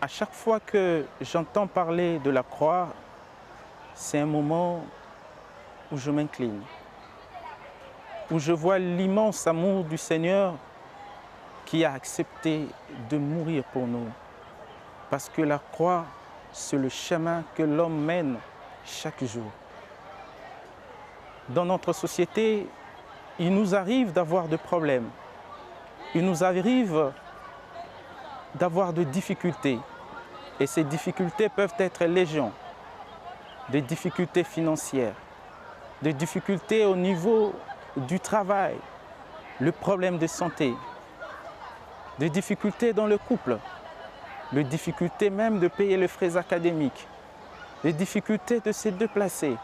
À chaque fois que j'entends parler de la croix, c'est un moment où je m'incline, où je vois l'immense amour du Seigneur qui a accepté de mourir pour nous. Parce que la croix, c'est le chemin que l'homme mène chaque jour. Dans notre société, il nous arrive d'avoir des problèmes. Il nous arrive d'avoir des difficultés. Et ces difficultés peuvent être légion. Des difficultés financières, des difficultés au niveau du travail, le problème de santé, des difficultés dans le couple, les difficultés même de payer les frais académiques, les difficultés de se déplacer.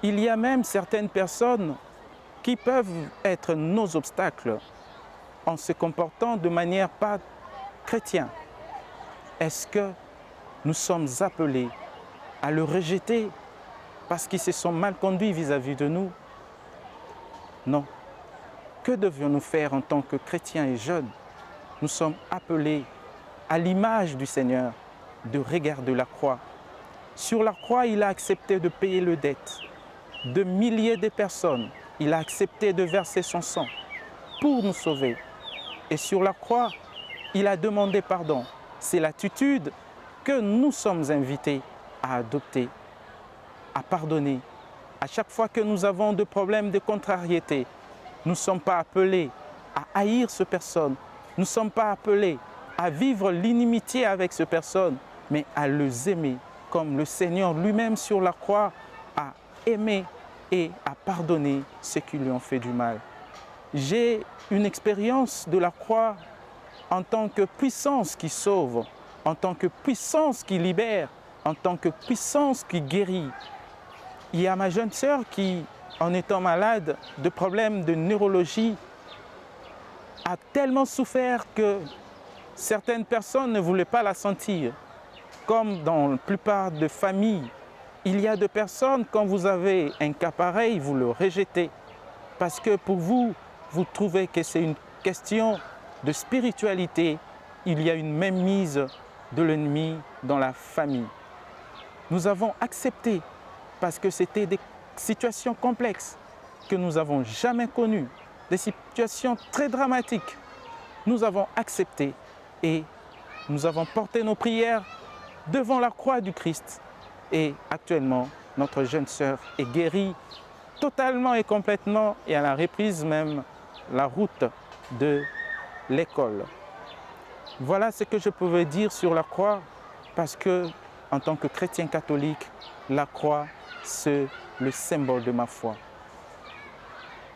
Il y a même certaines personnes qui peuvent être nos obstacles en se comportant de manière pas chrétienne. Est-ce que nous sommes appelés à le rejeter parce qu'ils se sont mal conduits vis-à-vis de nous? Non. Que devions-nous faire en tant que chrétiens et jeunes? Nous sommes appelés à l'image du Seigneur de regarder la croix. Sur la croix, il a accepté de payer les dettes de milliers de personnes. Il a accepté de verser son sang pour nous sauver. Et sur la croix, il a demandé pardon. C'est l'attitude que nous sommes invités à adopter, à pardonner. À chaque fois que nous avons des problèmes de contrariété, nous ne sommes pas appelés à haïr ces personnes. Nous ne sommes pas appelés à vivre l'inimitié avec ces personnes, mais à les aimer comme le Seigneur lui-même sur la croix a aimé et a pardonné ceux qui lui ont fait du mal. J'ai une expérience de la croix en tant que puissance qui sauve, en tant que puissance qui libère, en tant que puissance qui guérit. Il y a ma jeune sœur qui, en étant malade de problèmes de neurologie, a tellement souffert que certaines personnes ne voulaient pas la sentir. Comme dans la plupart des familles, il y a des personnes, quand vous avez un cas pareil, vous le rejetez. Parce que pour vous, vous trouvez que c'est une question de spiritualité. Il y a une mainmise de l'ennemi dans la famille. Nous avons accepté parce que c'était des situations complexes que nous n'avons jamais connues, des situations très dramatiques. Nous avons accepté et nous avons porté nos prières devant la croix du Christ. Et actuellement, notre jeune sœur est guérie totalement et complètement et elle a repris même la route de l'école. Voilà ce que je pouvais dire sur la croix parce que, en tant que chrétien catholique, la croix, c'est le symbole de ma foi.